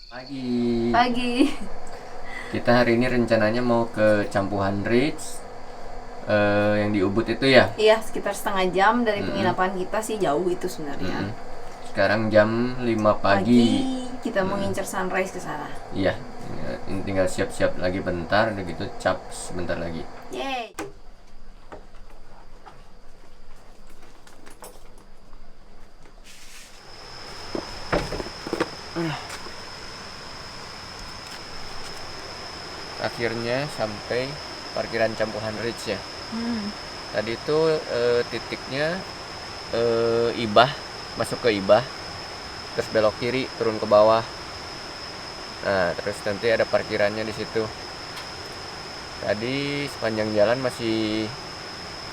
Pagi. Pagi. Kita hari ini rencananya mau ke Campuhan Ridge, yang di Ubud itu ya. Iya, sekitar setengah jam dari Mm-mm. penginapan kita sih, jauh itu sebenarnya. Mm-mm. Sekarang jam 5 Pagi pagi. kita mau Mm. ngincer sunrise ke sana. Iya, ini tinggal siap-siap lagi bentar, udah gitu cap sebentar lagi. Yeay. Akhirnya sampai parkiran Campuhan Ridge ya. Hmm. Tadi itu titiknya Ibah, masuk ke Ibah, terus belok kiri turun ke bawah. Nah, terus nanti ada parkirannya di situ. Tadi sepanjang jalan masih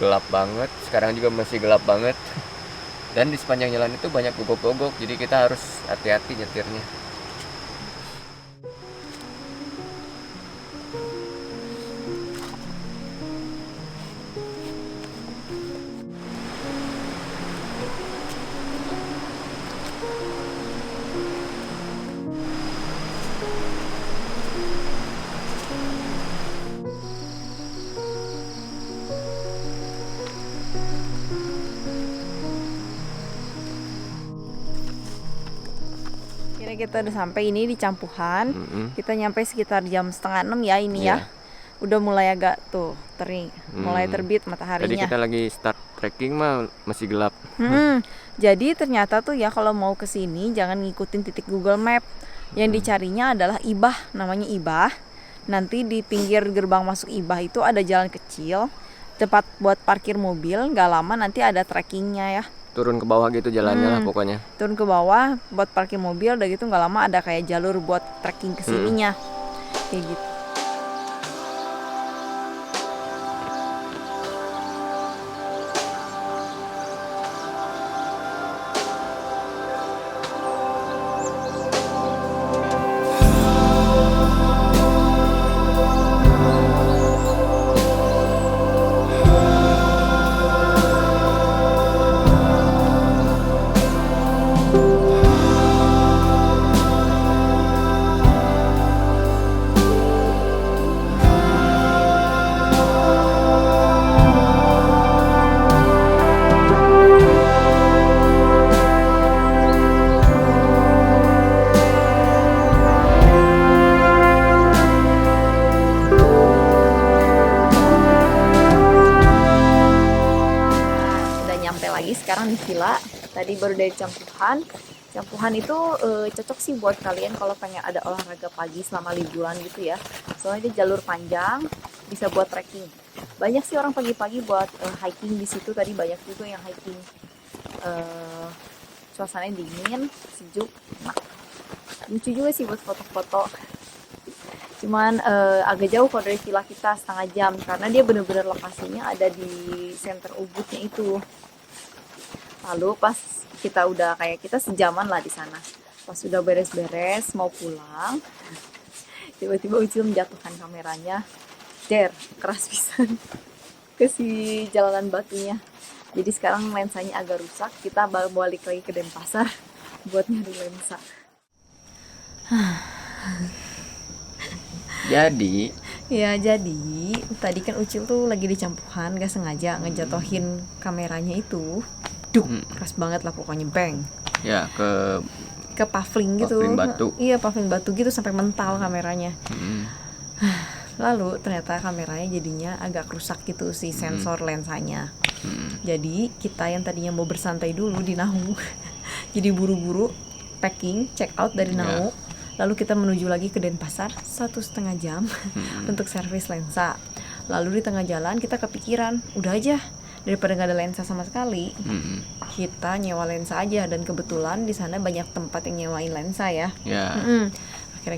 gelap banget, sekarang juga masih gelap banget. Dan di sepanjang jalan itu banyak gogok-gogok, jadi kita harus hati-hati nyetirnya. Kira kita udah sampai ini di Campuhan. Mm-mm. Kita nyampe sekitar jam setengah 6 ya ini ya. Iya. Udah mulai agak tuh terik, mulai terbit Tadi mataharinya. kita lagi start trekking mah masih gelap. Jadi ternyata tuh ya kalau mau ke sini jangan ngikutin titik Google Map. Yang dicarinya adalah Ibah, namanya Ibah. Nanti di pinggir gerbang masuk Ibah itu ada jalan kecil, tempat buat parkir mobil. Gak lama nanti ada trekkingnya ya. Turun ke bawah gitu jalannya lah pokoknya. Turun ke bawah buat parkir mobil, udah gitu gak lama ada kayak jalur buat trekking ke sininya. Kayak gitu. Udah nyampe lagi sekarang di villa. Tadi baru dari Campuhan. Campuhan itu cocok sih buat kalian kalau pengen ada olahraga pagi selama liburan gitu ya. Soalnya dia jalur panjang, bisa buat trekking. Banyak sih orang pagi-pagi buat hiking di situ. Tadi banyak juga yang hiking. Suasananya dingin, sejuk. Nah, lucu juga sih buat foto-foto. Cuman agak jauh kalau dari villa kita, setengah jam, karena dia bener-bener lokasinya ada di center Ubudnya itu. Lalu pas kita udah kayak kita sejaman lah di sana, pas udah beres-beres mau pulang, tiba-tiba Ucil menjatuhkan kameranya, keras pisan ke si jalanan batunya. Jadi sekarang lensanya agak rusak, kita balik lagi ke Denpasar buat nyari lensa. Jadi, Ya jadi tadi kan Ucil tuh lagi di Campuhan, gak sengaja ngejatohin kameranya itu. Duk, keras banget lah pokoknya, bang. ya Ke pavling gitu. Pavling batu. Iya, pavling batu gitu sampai mental kameranya. mm, Lalu ternyata kameranya jadinya agak rusak gitu si sensor lensanya. Jadi kita yang tadinya mau bersantai dulu di Nahu, jadi buru-buru packing, check out dari Nahu. Lalu kita menuju lagi ke Denpasar 1,5 jam untuk servis lensa. Lalu di tengah jalan kita kepikiran, udah aja daripada nggak ada lensa sama sekali, kita nyewa lensa aja. Dan kebetulan di sana banyak tempat yang nyewain lensa ya. ya. Akhirnya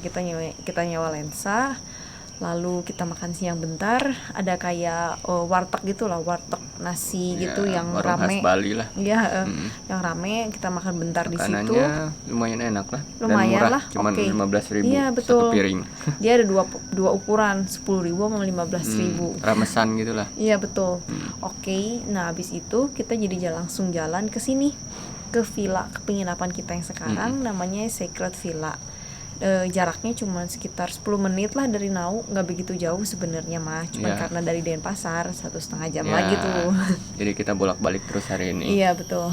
kita nyewa lensa. Lalu kita makan siang bentar, ada kayak warteg gitu lah, warteg nasi gitu yang warung rame. khas Bali lah. Iya, yang rame, kita makan bentar di situ. Makanannya lumayan enak lah. Lumayan dan murah, lah, cuman oke. 15.000 Iya, betul. satu piring. Dia ada dua ukuran, 10.000 sama 15.000. Ramesan gitu lah. Iya betul. Oke, nah habis itu kita jadi langsung jalan ke sini, ke villa, ke penginapan kita yang sekarang, namanya Sacred Villa. jaraknya cuma sekitar 10 menit lah dari Nau, nggak begitu jauh sebenarnya mah, cuma Iya. karena dari Denpasar 1,5 jam Ya, lagi tuh. jadi kita bolak-balik terus hari ini. Iya betul.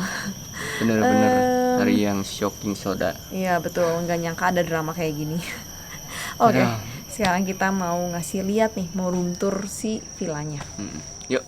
Bener-bener Em, hari yang shocking soda. Iya betul, nggak nyangka ada drama kayak gini. Oke, Aduh. sekarang kita mau ngasih lihat nih, mau room tour si villanya. Yuk.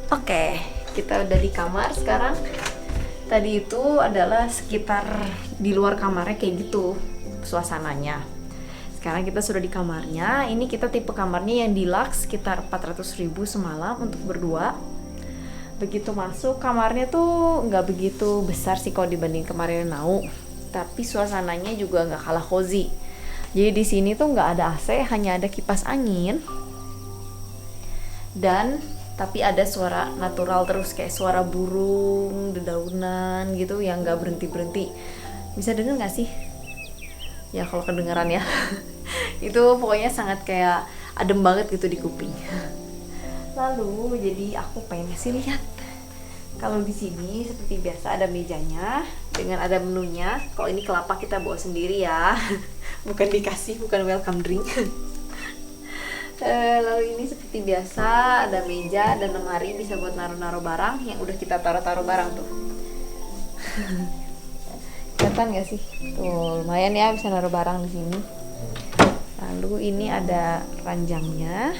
Oke, kita udah di kamar sekarang. Tadi itu adalah sekitar di luar kamarnya kayak gitu suasananya. Sekarang kita sudah di kamarnya. Ini kita tipe kamarnya yang deluxe, sekitar 400.000 semalam untuk berdua. Begitu masuk kamarnya tuh nggak begitu besar sih kalau dibanding kemarin Nau, tapi suasananya juga nggak kalah cozy. Jadi di sini tuh nggak ada AC, hanya ada kipas angin. Dan tapi ada suara natural terus, kayak suara burung, dedaunan gitu yang nggak berhenti-berhenti. Bisa denger nggak sih? Ya kalau kedengeran ya. Itu pokoknya sangat kayak adem banget gitu di kuping. Lalu jadi aku pengen sih lihat. Kalau di sini seperti biasa ada mejanya dengan ada menunya. Kalau ini kelapa kita bawa sendiri ya. Bukan dikasih, bukan welcome drink. Lalu ini seperti biasa ada meja dan lemari bisa buat naruh-naruh barang yang udah kita taruh-taruh barang tuh. Kelihatan gak sih? Tuh lumayan ya bisa naruh barang di sini. Lalu ini ada ranjangnya.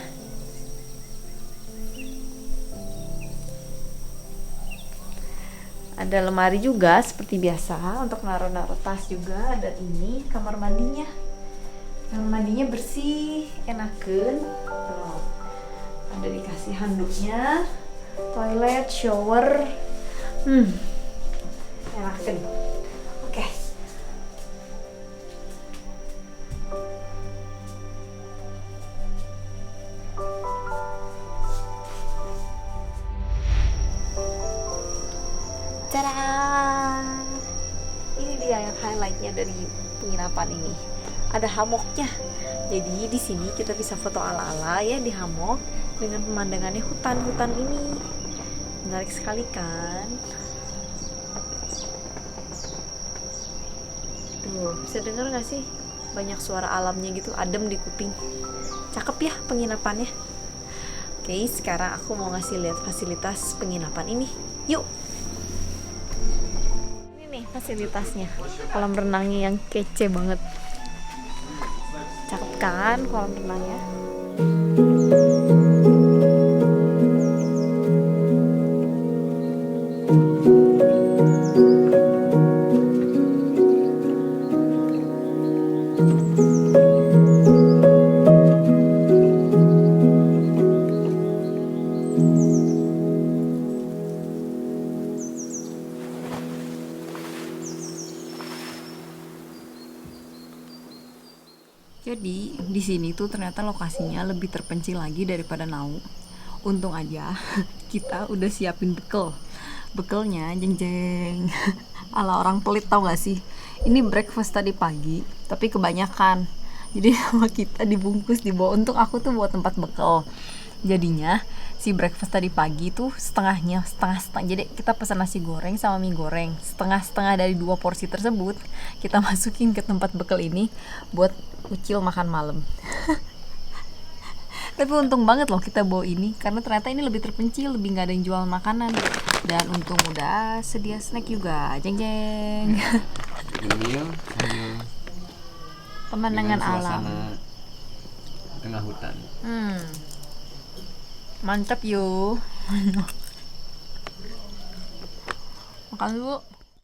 Ada lemari juga seperti biasa untuk naruh-naruh tas juga. Dan ini kamar mandinya. Kamar mandinya bersih, enakeun. Tuh. Ada dikasih handuknya, toilet, shower. Enakeun. Oke. Tada! Ini dia yang highlightnya dari penginapan ini. Ada hammocknya. Jadi di sini kita bisa foto ala-ala ya di hammock dengan pemandangannya hutan-hutan ini. Menarik sekali kan? Tuh, bisa denger gak sih? Banyak suara alamnya gitu, adem di kuping. Cakep ya penginapannya. Oke, sekarang aku mau ngasih lihat fasilitas penginapan ini. Yuk! Ini nih fasilitasnya. Kolam renangnya yang kece banget. Cakep kan kolam renangnya? Jadi di sini tuh ternyata lokasinya lebih terpencil lagi daripada Nau. Untung aja kita udah siapin bekal. Bekalnya jeng-jeng ala orang pelit, tau gak sih? Ini breakfast tadi pagi, tapi kebanyakan. Jadi sama kita dibungkus dibawa. Untung aku tuh bawa tempat bekal. Jadinya si breakfast tadi pagi tuh setengahnya, setengah-setengah. Jadi kita pesan nasi goreng sama mie goreng. Setengah-setengah dari 2 porsi tersebut kita masukin ke tempat bekal ini buat ucil makan malam. Tapi untung banget loh kita bawa ini, karena ternyata ini lebih terpencil, lebih nggak ada yang jual makanan. Dan untung udah sedia snack juga, jeng-jeng. Gemil Pemandangan dengan alam. suasana tengah hutan. Mantap yuk. Makan dulu.